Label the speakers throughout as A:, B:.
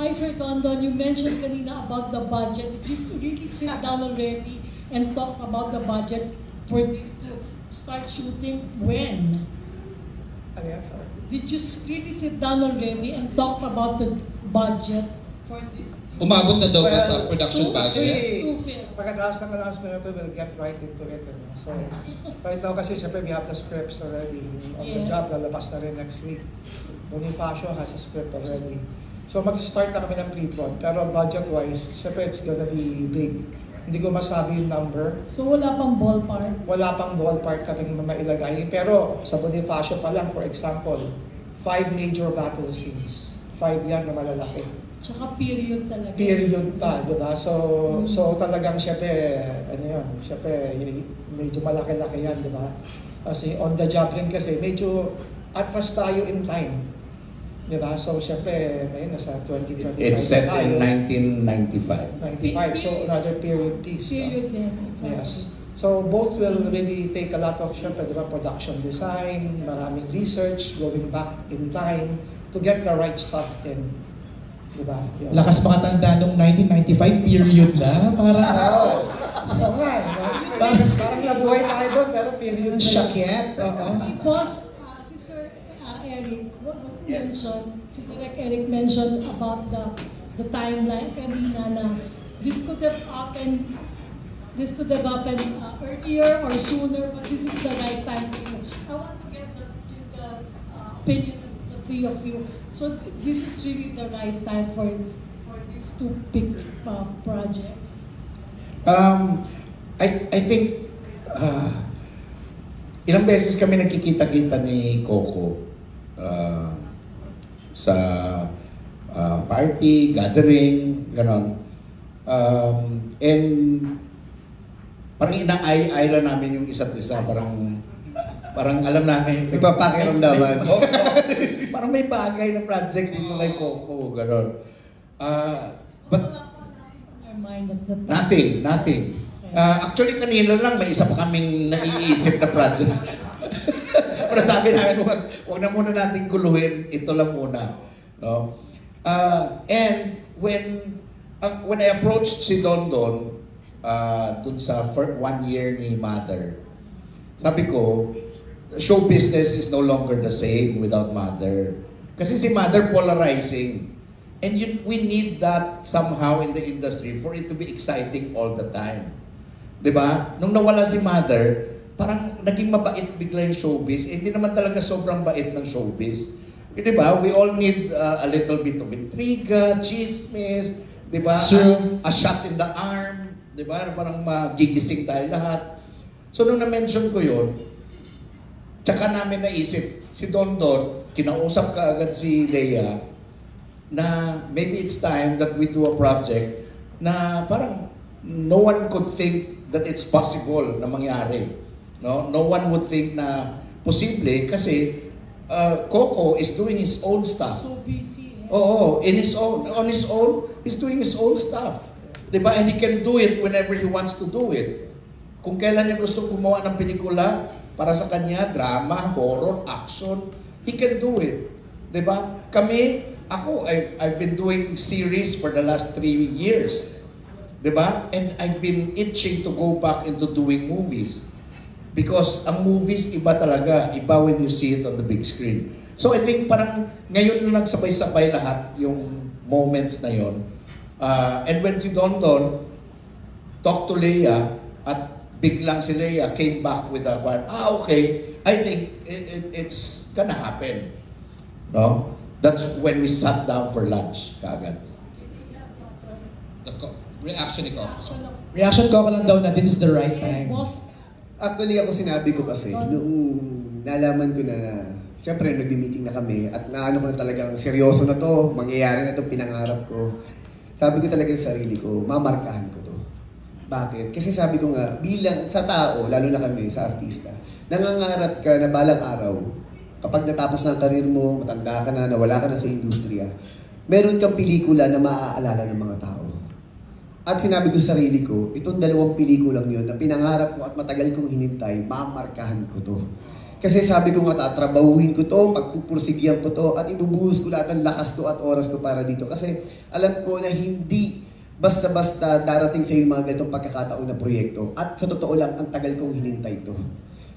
A: why, Sir Dondon, you mentioned kanina about the budget. Did you really sit down already and talk about the budget for this to start shooting? When?
B: Ano yan? Sorry.
A: Did you really sit down already and talk about the budget for this?
C: Umabot na daw ba sa production budget?
B: Pagkatapos ng announcement na ito, we'll get right into it. So, right now kasi syempre we have the scripts already. On the job, lalabas na rin next week. Bonifacio has a script already. So mag-start na kami ng pre-prod. Pero budget-wise, syempre it's gonna be big. Hindi ko masabi yung number.
A: So wala pang ballpark?
B: Wala pang ballpark kaming mailagay. Pero sa Bonifacio pa lang, for example, 5 major battle scenes. 5 yan na malalaki.
A: Tsaka period talaga.
B: Period pa, di ba? So talagang syempre, ano yun, syempre medyo malaki-laki yan, di ba? Kasi on the job rin kasi, medyo atras tayo in time. Di ba? So syempre, may nasa 2025
D: It's set
B: tayo.
D: in 1995.
B: 95, so another period piece.
A: Period din, exactly.
B: Yes. So both will really take a lot of syempre, di ba, production design, maraming research, going back in time to get the right stuff in. Diba?
C: Lakas makatanda nung 1995 period na.
B: Oo nga. Parang nabuhay tayo doon, pero period na.
C: Shakyat.
A: Boss, si Sir Eric, what mentioned, si Direk Eric mentioned about the timeline kanina na this could have happened earlier or sooner, but this is the right time. I want to get the opinion of the three of you. So this is really the right time for these two big projects.
D: I think ilang beses kami nagkikita-kita ni Coco sa party, gathering, ganon. And parang inaay-ay lang namin yung isa't isa, parang alam namin.
E: Nagpapakiramdaman.
D: Parang may bagay na project dito kay Coco, gano'n. But nothing. Actually, kanina lang may isa pa kaming naiisip na project. Pero sabi namin, wag na muna natin guluhin, ito lang muna. No? And when I approached si Dondon, dun sa 1 year ni Mother, sabi ko, show business is no longer the same without Mother. Kasi si Mother polarizing. And we need that somehow in the industry for it to be exciting all the time. Diba? Nung nawala si Mother, parang naging mabait bigla yung showbiz. Hindi naman talaga sobrang bait ng showbiz. Diba? We all need a little bit of intriga, chismis, diba? A shot in the arm, diba? Parang magigising tayo lahat. So nung na-mention ko yun, tsaka namin naisip, si Dondon, kinausap ka agad si Leia, na maybe it's time that we do a project na parang no one could think that it's possible na mangyari. No one would think na posible kasi Coco is doing his own stuff.
A: So busy. Yes.
D: Oo, on his own, he's doing his own stuff. Diba? And he can do it whenever he wants to do it. Kung kailan niya gusto gumawa ng pelikula, para sa kanya, drama, horror, action, he can do it. Diba? I've been doing series for the last 3 years. Diba? And I've been itching to go back into doing movies. Because ang movies, iba talaga. Iba when you see it on the big screen. So I think parang ngayon na nagsabay-sabay lahat yung moments na yon. And when si Dondon talked to Leia at biglang si Leia came back with that one. Okay, I think it's gonna happen. No? That's when we sat down for lunch kaagad.
C: Reaction ni Coco. Reaction ko lang daw na this is the right time.
E: Actually, ako sinabi ko kasi, noong nalaman ko na, syempre nag-meeting na kami at naano ko na talagang seryoso na to, mangyayari na to, pinangarap ko. Sabi ko talaga sa sarili ko, mamarkahan ko to. Bakit? Kasi sabi ko nga, bilang sa tao, lalo na kami, sa artista, nangangarap ka na balang araw, kapag natapos ng karir mo, matanda ka na, nawala ka na sa industriya, meron kang pelikula na maaalala ng mga tao. At sinabi ko sa sarili ko, itong 2 pelikulang yun na pinangarap ko at matagal kong hinintay, mamarkahan ko to. Kasi sabi ko nga, tatrabahuhin ko to, pagpupursigyan ko to, at ibubuhos ko lahat ng lakas ko at oras ko para dito. Kasi alam ko na hindi basta-basta darating sa iyo mga ganitong pagkakataon na proyekto. At sa totoo lang, ang tagal kong hinintay to.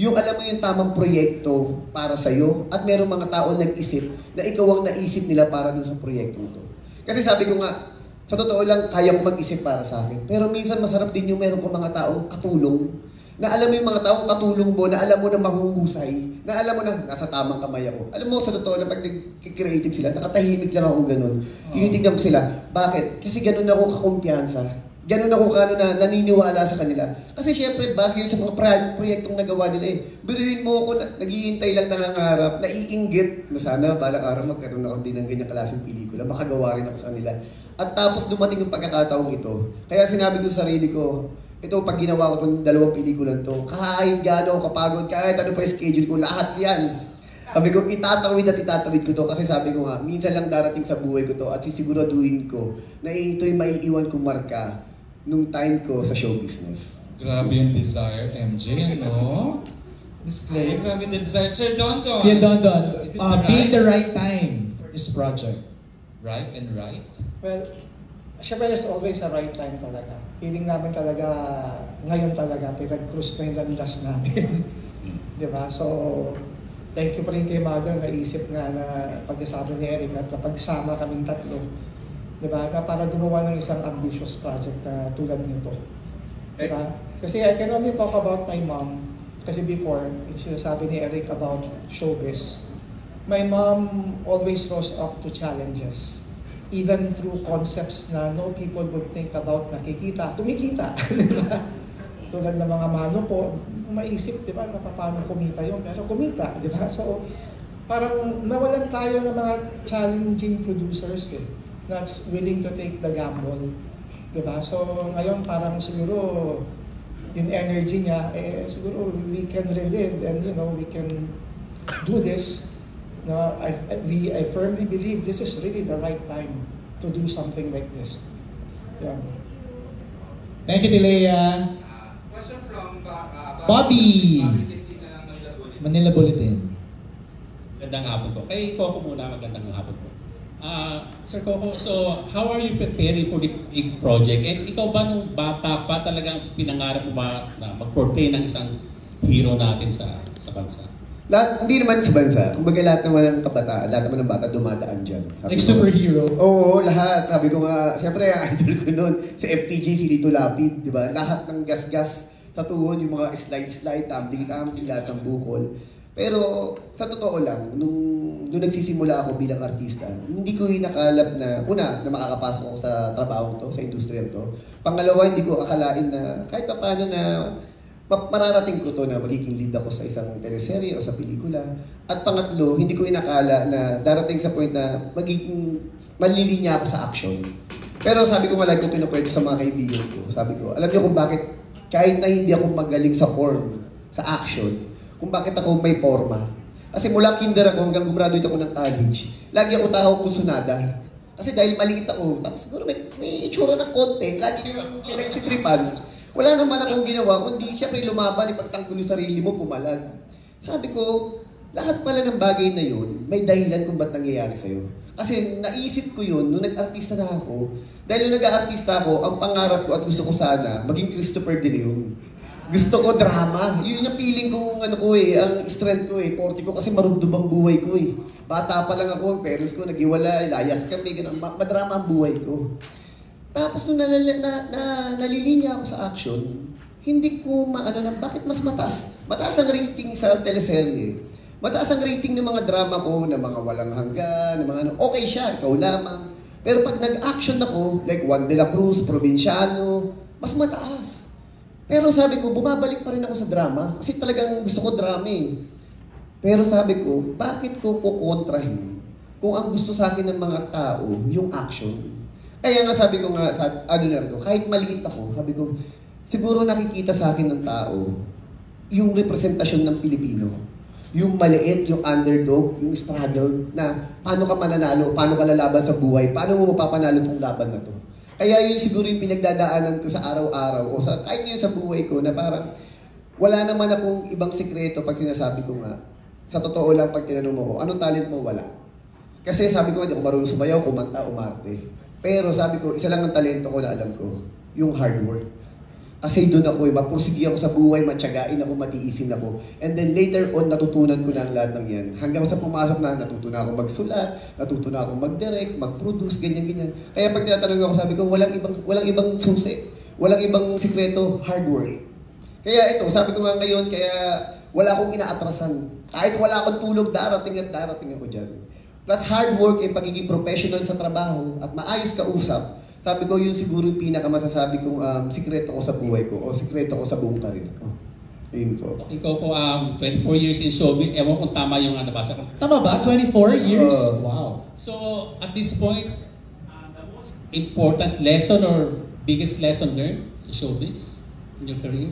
E: Yung alam mo yung tamang proyekto para sa iyo, at merong mga tao nag-isip na ikaw ang naisip nila para dun sa proyektong to. Kasi sabi ko nga, sa totoo lang, kaya ko mag-isip para sa akin. Pero minsan masarap din yung meron ko mga taong katulong, na alam mo yung mga taong katulong mo, na alam mo na mahuhusay, na alam mo na nasa tamang kamay ako. Alam mo, sa totoo lang, pag nag-creative sila, nakatahimik lang ako ganun. Tinitignan ko sila. Bakit? Kasi ganun ako kakumpiyansa. Ganun ako na naniniwala sa kanila. Kasi syempre, base sa mga proyektong nagawa nila eh. Biruin mo ako, naghihintay lang nangangarap, naiinggit, na sana balang araw magkaroon ako din ng ganyang klaseng pelikula, makagawa rin ako sa kanila. At tapos dumating yung pagkakataong ito. Kaya sinabi ko sa sarili ko, ito, pag ginawa ko itong 2 pelikulan to, kahit gaano kapagod, kahit ano pa yung schedule ko, lahat yan. Sabi ko, itatawid ko to kasi sabi ko nga, minsan lang darating sa buhay ko to at sisiguraduhin ko na ito'y maiiwan kong marka nung time ko sa show business.
F: Grabe yung desire, MJ, ano? Ay, grabe yung desire. Sir Don Don.
C: Kuya Don Don,
F: Is it the
C: being the
F: right?
C: right time for this project.
F: Right and right?
B: Well, syempre there's always a right time talaga. Feeling namin talaga, ngayon talaga, pinag-cruise na yung landas namin. Diba? So, thank you pa rin kay Mother, naisip nga na pagkasabi ni Eric at napagsama kaming tatlo. Diba? Na para gumawa ng isang ambitious project na tulad nito. Diba? Kasi I can only talk about my mom. Kasi before, sinasabi ni Eric about showbiz. My mom always rose up to challenges. Even through concepts na no people would think about kumikita, di ba? Tulad ng mga mano po, maisip, di ba, na paano kumita yun, pero kumita, di ba? So, parang nawalan tayo ng mga challenging producers that's willing to take the gamble, di ba? So, ngayon parang siguro, yung energy niya, siguro we can relive and, we can do this. No, I firmly believe this is really the right time to do something like this. Yeah.
C: Thank you, Tilea.
G: Question from
C: Bobby. Manila Bulletin.
G: Magandang hapon po. Kay Coco muna, magandang hapon po. Sir Coco, so how are you preparing for the big project? And ikaw ba nung bata pa talagang pinangarap mo na mag-portray ng isang hero natin sa bansa?
E: Hindi naman sa bansa. Kumbaga lahat naman ng kabataan, lahat naman ng bata dumadaan dyan.
C: Like superhero.
E: Oo, lahat. Sabi ko nga, siyempre ang idol ko noon, sa FPJ, si Lito Lapid, di ba? Lahat ng gas-gas sa tuhod, yung mga slide-slide, tumbling-tumbling, lahat ng bukol. Pero sa totoo lang, nung nagsisimula ako bilang artista, hindi ko inakalap na, una, na makakapasok ako sa trabaho to, sa industriya to. Pangalawa, hindi ko akalain na kahit pa paano na mararating ko to na magiging lead ako sa isang teleserye o sa pelikula. At pangatlo, hindi ko inakala na darating sa point na magiging malilinya ako sa action. Pero sabi ko nga, like ko kinukwento sa mga kaibigan ko, sabi ko, alam niyo kung bakit kahit na hindi ako magaling sa form, sa action, kung bakit ako may forma. Kasi mula kinder ako hanggang gumraduate ako ng college, lagi ako tawag kong sunada. Kasi dahil maliit ako, tapos siguro may itsura ng konti, lagi yung pinagtitripan. Wala naman akong ginawa, kundi siyempre lumaban, ipagtanggol yung sarili mo, pumalag. Sabi ko, lahat pala ng bagay na yun, may dahilan kung ba't nangyayari sa'yo. Kasi naisip ko yun, nung nag-artista na ako, dahil nung nag-artista ako, ang pangarap ko at gusto ko sana, maging Christopher De Leon. Gusto ko drama. Yun yung feeling kong ang strength ko 40 ko kasi marugdob ang buhay ko Bata pa lang ako, parents ko nag-iwala, layas kami, ganun, madrama ang buhay ko. Tapos nung nalilinya ako sa action, hindi ko bakit mas mataas? Mataas ang rating sa teleserye. Mataas ang rating ng mga drama ko, ng mga walang hanggan, ng mga okay siya, ikaw lamang. Pero pag nag-action ako, like Juan de la Cruz, Provinciano, mas mataas. Pero sabi ko, bumabalik pa rin ako sa drama, kasi talagang gusto ko drama Pero sabi ko, bakit ko kukontrahin kung ang gusto sa akin ng mga tao, yung action? Kaya nga sabi ko nga, kahit maliit ako, sabi ko, siguro nakikita sa akin ng tao yung representasyon ng Pilipino. Yung maliit, yung underdog, yung struggle na paano ka mananalo, paano ka lalaban sa buhay, paano mo mapapanalo itong laban na to. Kaya yun siguro yung pinagdadaanan ko sa araw-araw o sa kahit ngayon sa buhay ko na parang wala naman akong ibang sikreto pag sinasabi ko nga, sa totoo lang pag tinanong mo ko, anong talent mo? Wala. Kasi sabi ko, hindi ako marunong sumayaw, kumanta, umarte. Pero sabi ko, isa lang ang talento ko na alam ko, yung hard work. Kasi doon ako, mapursigi ako sa buhay, matiyagain ako, matiisin ako. And then later on, natutunan ko na ang lahat ng yan. Hanggang sa pumasok na, natutunan ako magsulat, natutunan ako mag-direct, mag-produce, ganyan-ganyan. Kaya pag tinatanong ako, sabi ko, walang ibang susi. Walang ibang sikreto, hard work. Kaya ito, sabi ko nga ngayon, kaya wala akong inaatrasan. Kahit wala akong tulog, darating ako dyan. Plus hard work, yung pagiging professional sa trabaho, at maayos kausap, sabi ko, yun siguro yung pinakamasasabi kong sikreto ko sa buhay ko o sikreto ko sa buong karir ko. Yun po.
G: Ikaw ko 24 years in showbiz, ewan kung tama yung nabasa ko.
C: Tama ba? 24 years? Wow.
G: So, at this point, the most important lesson or biggest lesson learned sa showbiz in your career?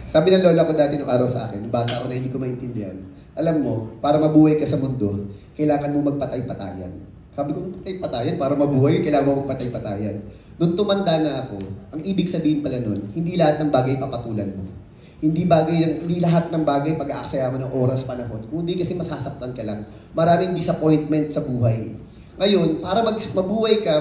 E: Sabi ng lola ko dati nung araw sa akin, nung bata ako na hindi ko maintindihan, alam mo, para mabuhay ka sa mundo, kailangan mo magpatay-patayan. Sabi ko, patay-patayan, para mabuhay, kailangan mo magpatay-patayan. Nung tumanda na ako, ang ibig sabihin pala nun, hindi lahat ng bagay papatulan mo. Hindi lahat ng bagay pag-aaksaya mo ng oras, panahon. Kundi kasi masasaktan ka lang. Maraming disappointment sa buhay. Ngayon, para mabuhay ka,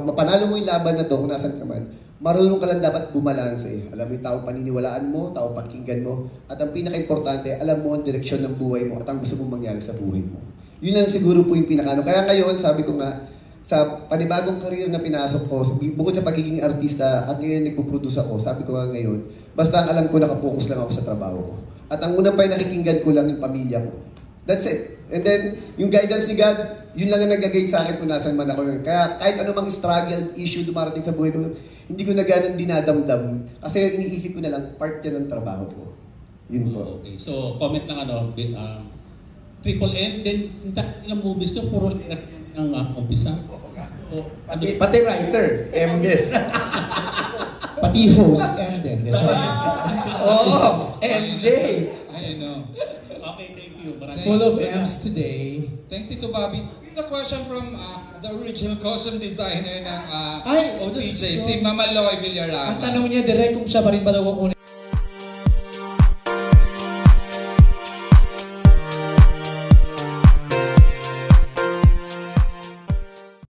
E: mapanalo mo yung laban na to, kung nasan ka man, marunong ka lang dapat bumalanse. Alam mo yung tao paniniwalaan mo, tao pakinggan mo, at ang pinaka-importante, alam mo ang direksyon ng buhay mo at ang gusto mong mangyari sa buhay mo. Yun lang siguro po yung pinakano. Kaya ngayon, sabi ko nga, sa panibagong career na pinasok ko, bukod sa pagiging artista at ngayon nagpo-produce ako, sabi ko nga ngayon, basta ang alam ko, nakapokus lang ako sa trabaho ko. At ang unang pa'y nakikinggan ko lang yung pamilya ko. That's it. And then, yung guidance ni God, yun lang ang nag-guide sa akin kung nasan man ako. Kaya kahit anumang struggle, issue dumarating sa buhay ko, hindi ko na ganun dinadamdam. Kasi iniisip ko na lang, part yan ng trabaho ko. Yun po.
G: Okay, so comment lang Triple M, then ilang movies ko, puro ang umpisa.
D: Pati writer, M din.
C: Pati host, and then.
D: MJ.
F: I know.
G: Okay, thank you. Maraming
C: Full of M's today.
F: Thanks Tito Bobby. It's a question from the original costume designer ng
C: Ay,
F: OTJ,
C: just-
F: si Mama Loy Villarama.
C: Ang tanong niya direct kung siya pa rin ba daw kukunin